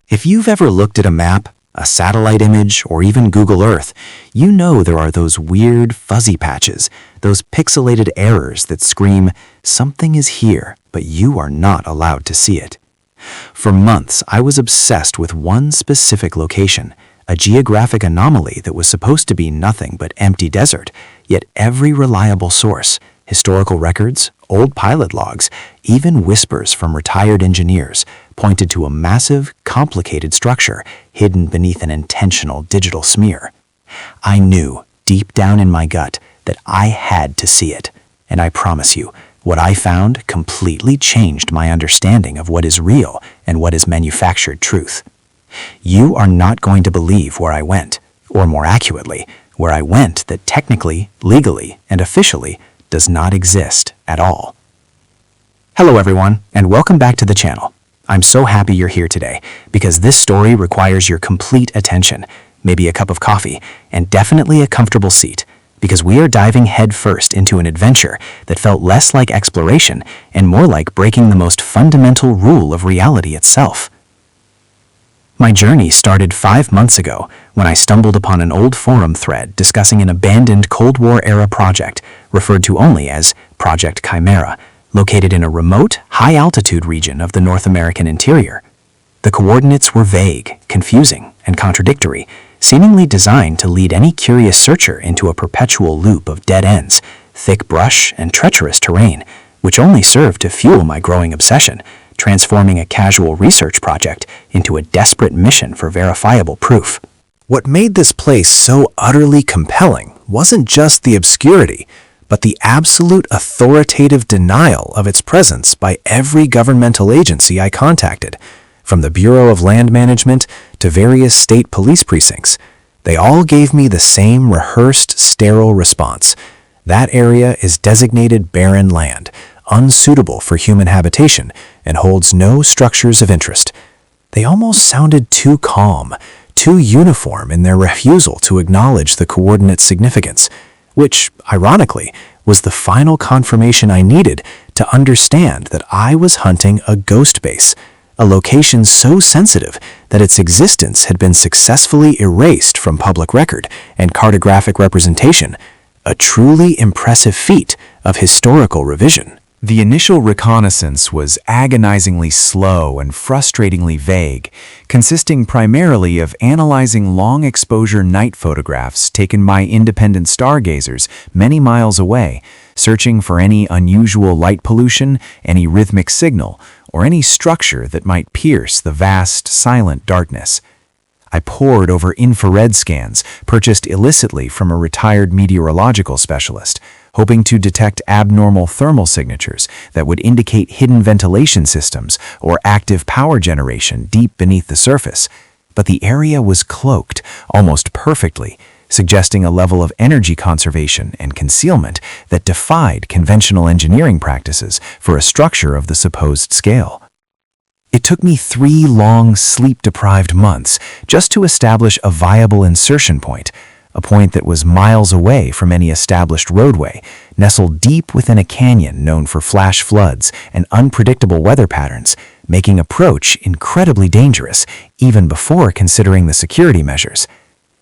If you've ever looked at a map, a satellite image, or even Google Earth, you know there are those weird fuzzy patches, those pixelated errors that scream, "Something is here, but you are not allowed to see it." For months, I was obsessed with one specific location, a geographic anomaly that was supposed to be nothing but empty desert, yet every reliable source, historical records, old pilot logs, even whispers from retired engineers, pointed to a massive, complicated structure hidden beneath an intentional digital smear. I knew, deep down in my gut, that I had to see it, and I promise you, what I found completely changed my understanding of what is real and what is manufactured truth. You are not going to believe where I went, or more accurately, where I went that technically, legally, and officially does not exist at all. Hello everyone, and welcome back to the channel. I'm so happy you're here today, because this story requires your complete attention, maybe a cup of coffee, and definitely a comfortable seat, because we are diving headfirst into an adventure that felt less like exploration and more like breaking the most fundamental rule of reality itself. My journey started 5 months ago when I stumbled upon an old forum thread discussing an abandoned Cold War-era project referred to only as Project Chimera, located in a remote, high-altitude region of the North American interior. The coordinates were vague, confusing, and contradictory, seemingly designed to lead any curious searcher into a perpetual loop of dead ends, thick brush, and treacherous terrain, which only served to fuel my growing obsession, transforming a casual research project into a desperate mission for verifiable proof. What made this place so utterly compelling wasn't just the obscurity, but the absolute authoritative denial of its presence by every governmental agency I contacted, from the Bureau of Land Management to various state police precincts. They all gave me the same rehearsed, sterile response. That area is designated barren land, unsuitable for human habitation, and holds no structures of interest. They almost sounded too calm, too uniform in their refusal to acknowledge the coordinate's significance, which, ironically, was the final confirmation I needed to understand that I was hunting a ghost base, a location so sensitive that its existence had been successfully erased from public record and cartographic representation, a truly impressive feat of historical revision. The initial reconnaissance was agonizingly slow and frustratingly vague, consisting primarily of analyzing long-exposure night photographs taken by independent stargazers many miles away, searching for any unusual light pollution, any rhythmic signal, or any structure that might pierce the vast, silent darkness. I pored over infrared scans purchased illicitly from a retired meteorological specialist, hoping to detect abnormal thermal signatures that would indicate hidden ventilation systems or active power generation deep beneath the surface. But the area was cloaked almost perfectly, suggesting a level of energy conservation and concealment that defied conventional engineering practices for a structure of the supposed scale. It took me 3 long, sleep-deprived months just to establish a viable insertion point, a point that was miles away from any established roadway, nestled deep within a canyon known for flash floods and unpredictable weather patterns, making approach incredibly dangerous even before considering the security measures.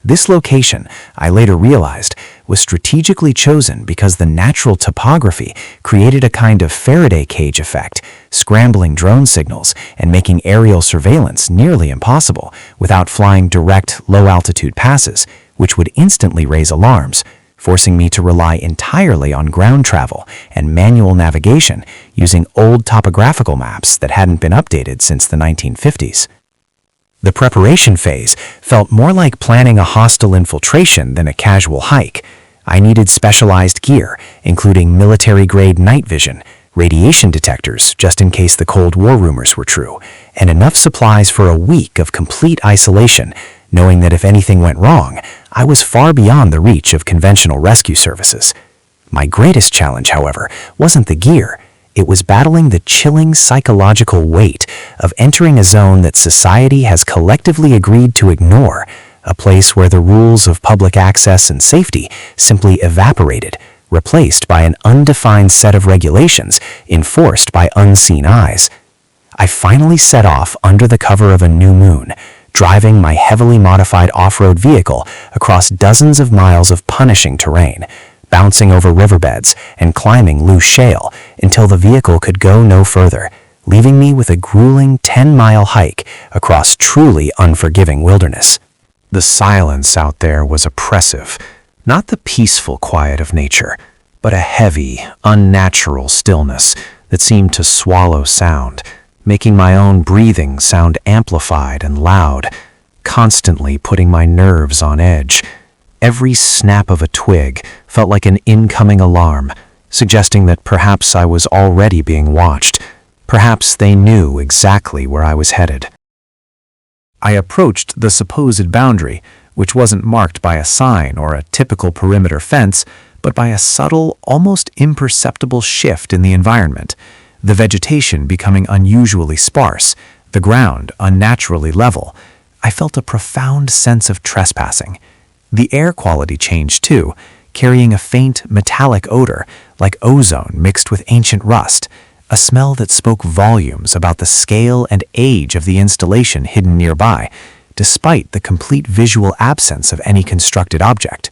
This location, I later realized, was strategically chosen because the natural topography created a kind of Faraday cage effect, scrambling drone signals and making aerial surveillance nearly impossible without flying direct low-altitude passes, which would instantly raise alarms, forcing me to rely entirely on ground travel and manual navigation using old topographical maps that hadn't been updated since the 1950s. The preparation phase felt more like planning a hostile infiltration than a casual hike. I needed specialized gear, including military-grade night vision, radiation detectors just in case the Cold War rumors were true, and enough supplies for a week of complete isolation, knowing that if anything went wrong, I was far beyond the reach of conventional rescue services. My greatest challenge, however, wasn't the gear. It was battling the chilling psychological weight of entering a zone that society has collectively agreed to ignore, a place where the rules of public access and safety simply evaporated, replaced by an undefined set of regulations enforced by unseen eyes. I finally set off under the cover of a new moon, driving my heavily modified off-road vehicle across dozens of miles of punishing terrain, bouncing over riverbeds and climbing loose shale until the vehicle could go no further, leaving me with a grueling 10-mile hike across truly unforgiving wilderness. The silence out there was oppressive, not the peaceful quiet of nature, but a heavy, unnatural stillness that seemed to swallow sound, making my own breathing sound amplified and loud, constantly putting my nerves on edge. Every snap of a twig felt like an incoming alarm, suggesting that perhaps I was already being watched. Perhaps they knew exactly where I was headed. I approached the supposed boundary, which wasn't marked by a sign or a typical perimeter fence, but by a subtle, almost imperceptible shift in the environment, the vegetation becoming unusually sparse, the ground unnaturally level. I felt a profound sense of trespassing. The air quality changed too, carrying a faint metallic odor like ozone mixed with ancient rust, a smell that spoke volumes about the scale and age of the installation hidden nearby, despite the complete visual absence of any constructed object.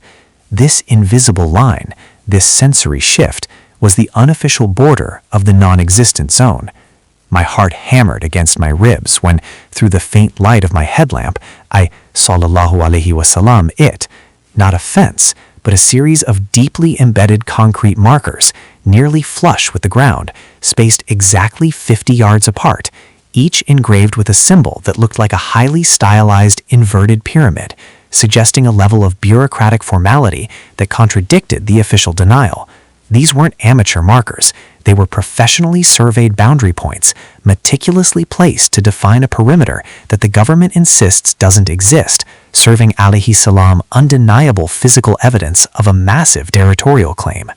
This invisible line, this sensory shift, was the unofficial border of the non-existent zone. My heart hammered against my ribs when, through the faint light of my headlamp, I sallallahu alaihi wasallam it, not a fence, but a series of deeply embedded concrete markers, nearly flush with the ground, spaced exactly 50 yards apart, each engraved with a symbol that looked like a highly stylized inverted pyramid, suggesting a level of bureaucratic formality that contradicted the official denial. These weren't amateur markers. They were professionally surveyed boundary points, meticulously placed to define a perimeter that the government insists doesn't exist, serving alayhi salam undeniable physical evidence of a massive territorial claim.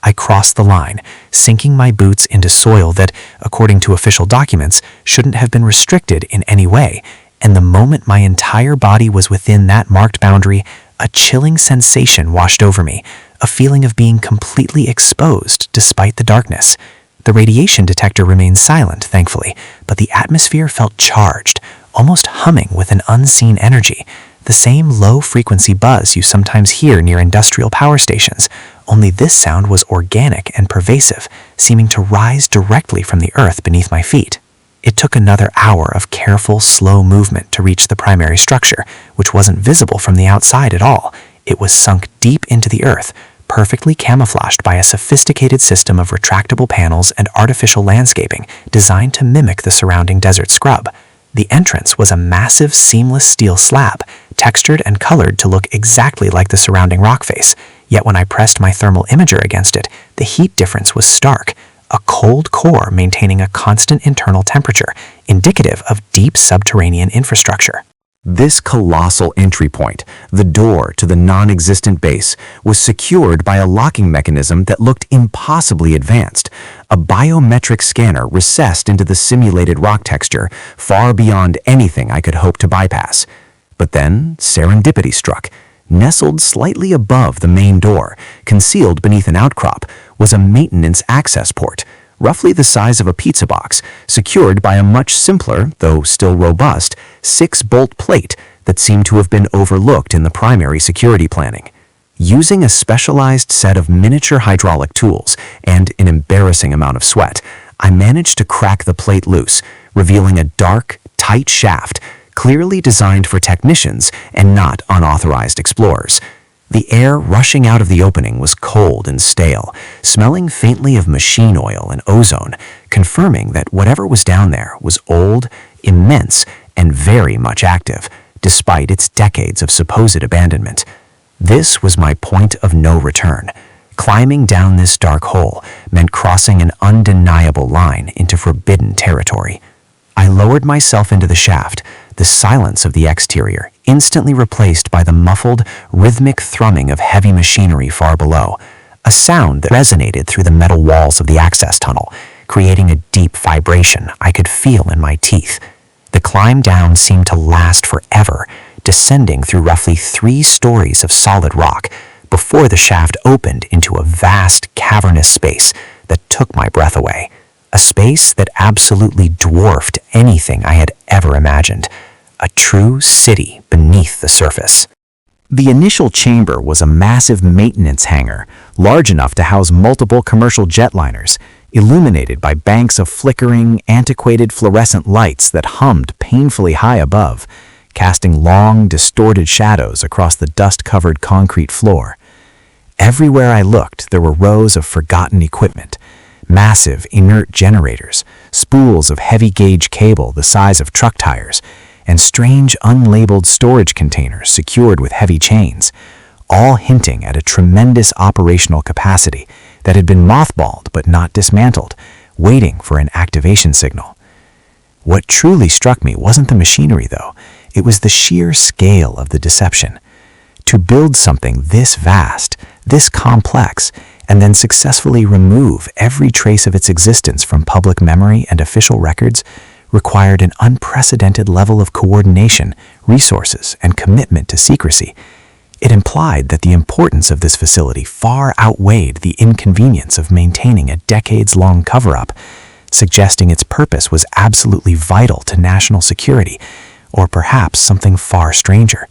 I crossed the line, sinking my boots into soil that, according to official documents, shouldn't have been restricted in any way, and the moment my entire body was within that marked boundary, a chilling sensation washed over me, a feeling of being completely exposed despite the darkness. The radiation detector remained silent, thankfully, but the atmosphere felt charged, almost humming with an unseen energy, the same low-frequency buzz you sometimes hear near industrial power stations, only this sound was organic and pervasive, seeming to rise directly from the earth beneath my feet. It took another hour of careful, slow movement to reach the primary structure, which wasn't visible from the outside at all. It was sunk deep into the earth, perfectly camouflaged by a sophisticated system of retractable panels and artificial landscaping designed to mimic the surrounding desert scrub. The entrance was a massive, seamless steel slab, textured and colored to look exactly like the surrounding rock face, yet when I pressed my thermal imager against it, the heat difference was stark. A cold core maintaining a constant internal temperature, indicative of deep subterranean infrastructure. This colossal entry point, the door to the non-existent base, was secured by a locking mechanism that looked impossibly advanced, a biometric scanner recessed into the simulated rock texture, far beyond anything I could hope to bypass. But then serendipity struck. Nestled slightly above the main door, concealed beneath an outcrop, was a maintenance access port, roughly the size of a pizza box, secured by a much simpler, though still robust, 6-bolt plate that seemed to have been overlooked in the primary security planning. Using a specialized set of miniature hydraulic tools and an embarrassing amount of sweat, I managed to crack the plate loose, revealing a dark, tight shaft, clearly designed for technicians and not unauthorized explorers. The air rushing out of the opening was cold and stale, smelling faintly of machine oil and ozone, confirming that whatever was down there was old, immense, and very much active, despite its decades of supposed abandonment. This was my point of no return. Climbing down this dark hole meant crossing an undeniable line into forbidden territory. I lowered myself into the shaft, the silence of the exterior instantly replaced by the muffled, rhythmic thrumming of heavy machinery far below, a sound that resonated through the metal walls of the access tunnel, creating a deep vibration I could feel in my teeth. The climb down seemed to last forever, descending through roughly 3 stories of solid rock before the shaft opened into a vast, cavernous space that took my breath away. A space that absolutely dwarfed anything I had ever imagined. A true city beneath the surface. The initial chamber was a massive maintenance hangar, large enough to house multiple commercial jetliners, illuminated by banks of flickering, antiquated fluorescent lights that hummed painfully high above, casting long, distorted shadows across the dust-covered concrete floor. Everywhere I looked, there were rows of forgotten equipment, massive, inert generators, spools of heavy-gauge cable the size of truck tires, and strange, unlabeled storage containers secured with heavy chains, all hinting at a tremendous operational capacity that had been mothballed but not dismantled, waiting for an activation signal. What truly struck me wasn't the machinery, though. It was the sheer scale of the deception. To build something this vast, this complex, and then successfully remove every trace of its existence from public memory and official records required an unprecedented level of coordination, resources, and commitment to secrecy. It implied that the importance of this facility far outweighed the inconvenience of maintaining a decades-long cover-up, suggesting its purpose was absolutely vital to national security, or perhaps something far stranger.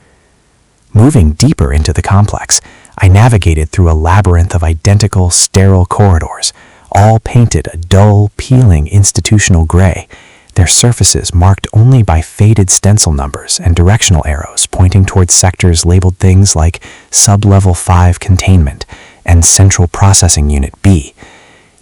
Moving deeper into the complex, I navigated through a labyrinth of identical, sterile corridors, all painted a dull, peeling institutional gray, their surfaces marked only by faded stencil numbers and directional arrows pointing towards sectors labeled things like Sub-Level 5 Containment and Central Processing Unit B.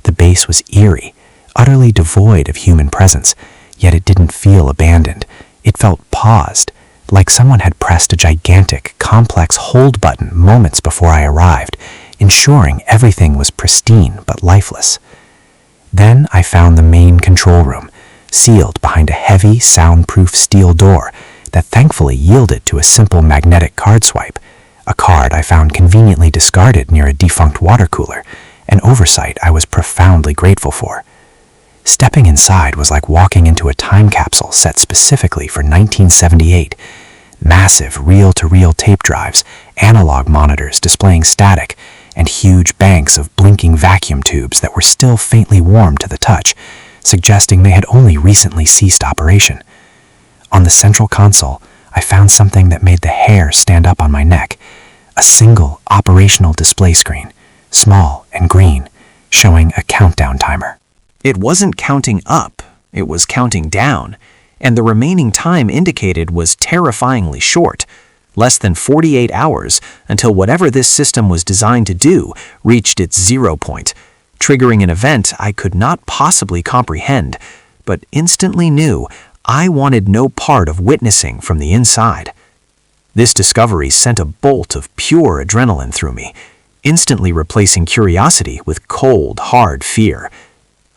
The base was eerie, utterly devoid of human presence, yet it didn't feel abandoned. It felt paused, like someone had pressed a gigantic, complex hold button moments before I arrived, ensuring everything was pristine but lifeless. Then I found the main control room, sealed behind a heavy, soundproof steel door that thankfully yielded to a simple magnetic card swipe, a card I found conveniently discarded near a defunct water cooler, an oversight I was profoundly grateful for. Stepping inside was like walking into a time capsule set specifically for 1978. Massive reel-to-reel tape drives, analog monitors displaying static, and huge banks of blinking vacuum tubes that were still faintly warm to the touch, suggesting they had only recently ceased operation. On the central console, I found something that made the hair stand up on my neck, a single operational display screen, small and green, showing a countdown timer. It wasn't counting up, it was counting down, and the remaining time indicated was terrifyingly short, less than 48 hours until whatever this system was designed to do reached its 0 point, triggering an event I could not possibly comprehend, but instantly knew I wanted no part of witnessing from the inside. This discovery sent a bolt of pure adrenaline through me, instantly replacing curiosity with cold, hard fear.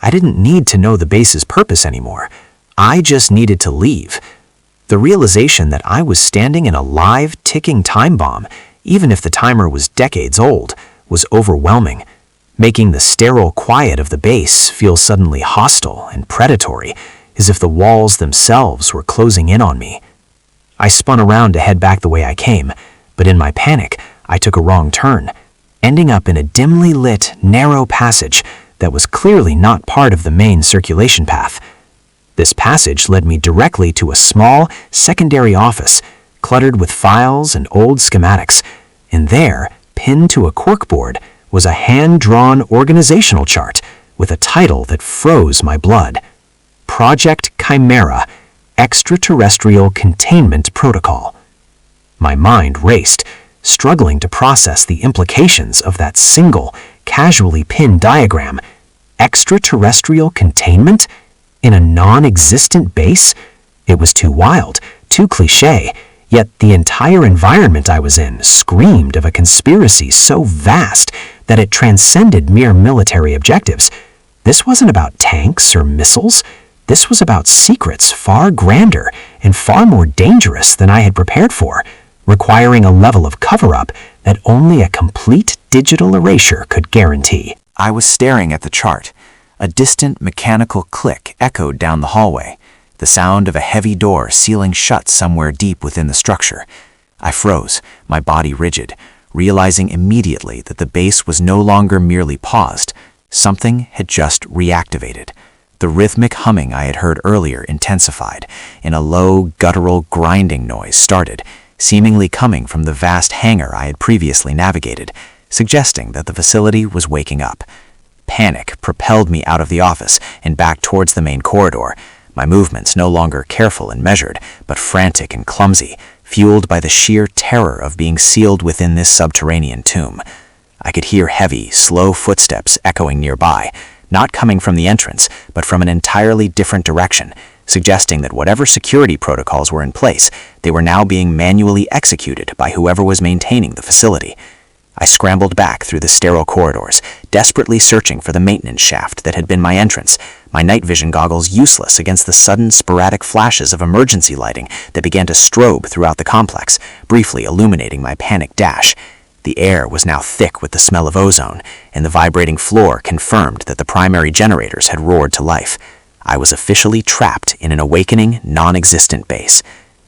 I didn't need to know the base's purpose anymore. I just needed to leave. The realization that I was standing in a live, ticking time bomb, even if the timer was decades old, was overwhelming, making the sterile quiet of the base feel suddenly hostile and predatory, as if the walls themselves were closing in on me. I spun around to head back the way I came, but in my panic, I took a wrong turn, ending up in a dimly lit, narrow passage that was clearly not part of the main circulation path. This passage led me directly to a small, secondary office, cluttered with files and old schematics, and there, pinned to a corkboard, was a hand-drawn organizational chart with a title that froze my blood. Project Chimera, Extraterrestrial Containment Protocol. My mind raced, struggling to process the implications of that single, casually pinned diagram. Extraterrestrial containment? In a non-existent base? It was too wild, too cliché, yet the entire environment I was in screamed of a conspiracy so vast that it transcended mere military objectives. This wasn't about tanks or missiles. This was about secrets far grander and far more dangerous than I had prepared for, requiring a level of cover-up that only a complete digital erasure could guarantee. I was staring at the chart. A distant mechanical click echoed down the hallway, the sound of a heavy door sealing shut somewhere deep within the structure. I froze, my body rigid, realizing immediately that the base was no longer merely paused. Something had just reactivated. The rhythmic humming I had heard earlier intensified, and a low, guttural grinding noise started, seemingly coming from the vast hangar I had previously navigated, suggesting that the facility was waking up. Panic propelled me out of the office and back towards the main corridor, my movements no longer careful and measured, but frantic and clumsy, fueled by the sheer terror of being sealed within this subterranean tomb. I could hear heavy, slow footsteps echoing nearby, not coming from the entrance, but from an entirely different direction, suggesting that whatever security protocols were in place, they were now being manually executed by whoever was maintaining the facility. I scrambled back through the sterile corridors, desperately searching for the maintenance shaft that had been my entrance, my night vision goggles useless against the sudden sporadic flashes of emergency lighting that began to strobe throughout the complex, briefly illuminating my panicked dash. The air was now thick with the smell of ozone, and the vibrating floor confirmed that the primary generators had roared to life. I was officially trapped in an awakening, non-existent base.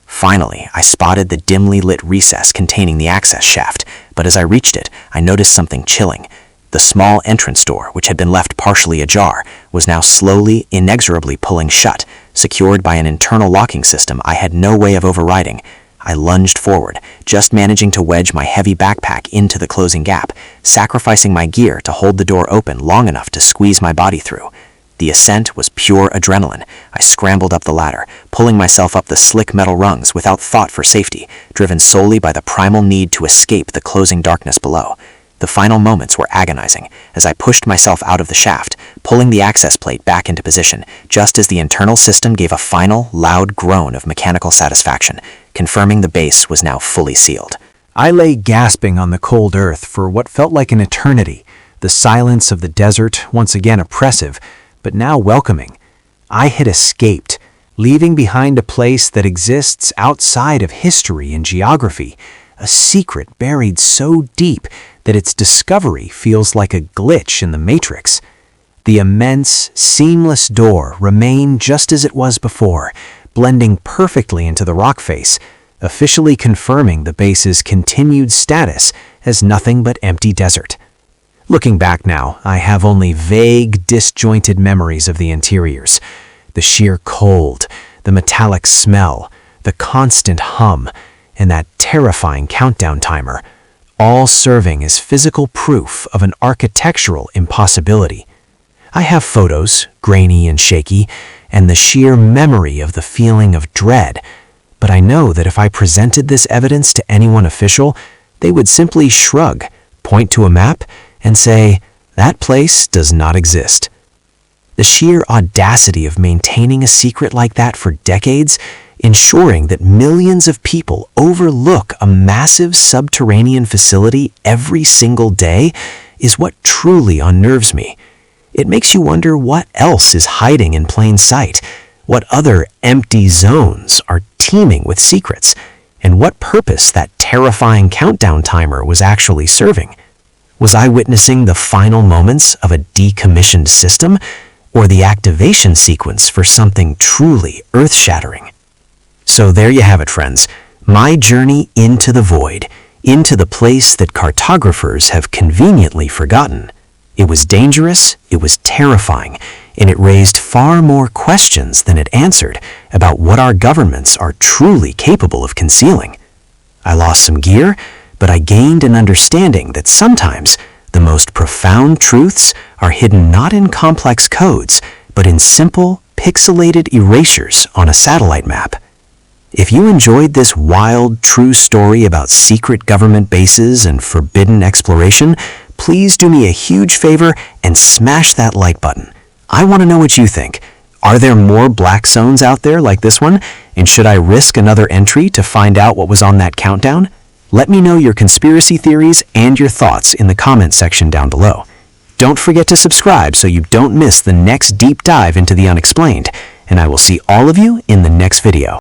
Finally, I spotted the dimly lit recess containing the access shaft, but as I reached it, I noticed something chilling. The small entrance door, which had been left partially ajar, was now slowly, inexorably pulling shut, secured by an internal locking system I had no way of overriding. I lunged forward, just managing to wedge my heavy backpack into the closing gap, sacrificing my gear to hold the door open long enough to squeeze my body through. The ascent was pure adrenaline. I scrambled up the ladder, pulling myself up the slick metal rungs without thought for safety, driven solely by the primal need to escape the closing darkness below. The final moments were agonizing as I pushed myself out of the shaft, pulling the access plate back into position, just as the internal system gave a final, loud groan of mechanical satisfaction, confirming the base was now fully sealed. I lay gasping on the cold earth for what felt like an eternity, the silence of the desert once again oppressive, but now welcoming. I had escaped, leaving behind a place that exists outside of history and geography, a secret buried so deep that its discovery feels like a glitch in the Matrix. The immense, seamless door remained just as it was before, blending perfectly into the rock face, officially confirming the base's continued status as nothing but empty desert. Looking back now, I have only vague, disjointed memories of the interiors. The sheer cold, the metallic smell, the constant hum, and that terrifying countdown timer, all serving as physical proof of an architectural impossibility. I have photos, grainy and shaky, and the sheer memory of the feeling of dread, but I know that if I presented this evidence to anyone official, they would simply shrug, point to a map, and say, "That place does not exist." The sheer audacity of maintaining a secret like that for decades, ensuring that millions of people overlook a massive subterranean facility every single day, is what truly unnerves me. It makes you wonder what else is hiding in plain sight, what other empty zones are teeming with secrets, and what purpose that terrifying countdown timer was actually serving. Was I witnessing the final moments of a decommissioned system, or the activation sequence for something truly earth-shattering? So there you have it, friends. My journey into the void, into the place that cartographers have conveniently forgotten. It was dangerous, it was terrifying, and it raised far more questions than it answered about what our governments are truly capable of concealing. I lost some gear, but I gained an understanding that sometimes the most profound truths are hidden not in complex codes, but in simple, pixelated erasures on a satellite map. If you enjoyed this wild, true story about secret government bases and forbidden exploration, please do me a huge favor and smash that like button. I want to know what you think. Are there more black zones out there like this one? And should I risk another entry to find out what was on that countdown? Let me know your conspiracy theories and your thoughts in the comments section down below. Don't forget to subscribe so you don't miss the next deep dive into the unexplained, and I will see all of you in the next video.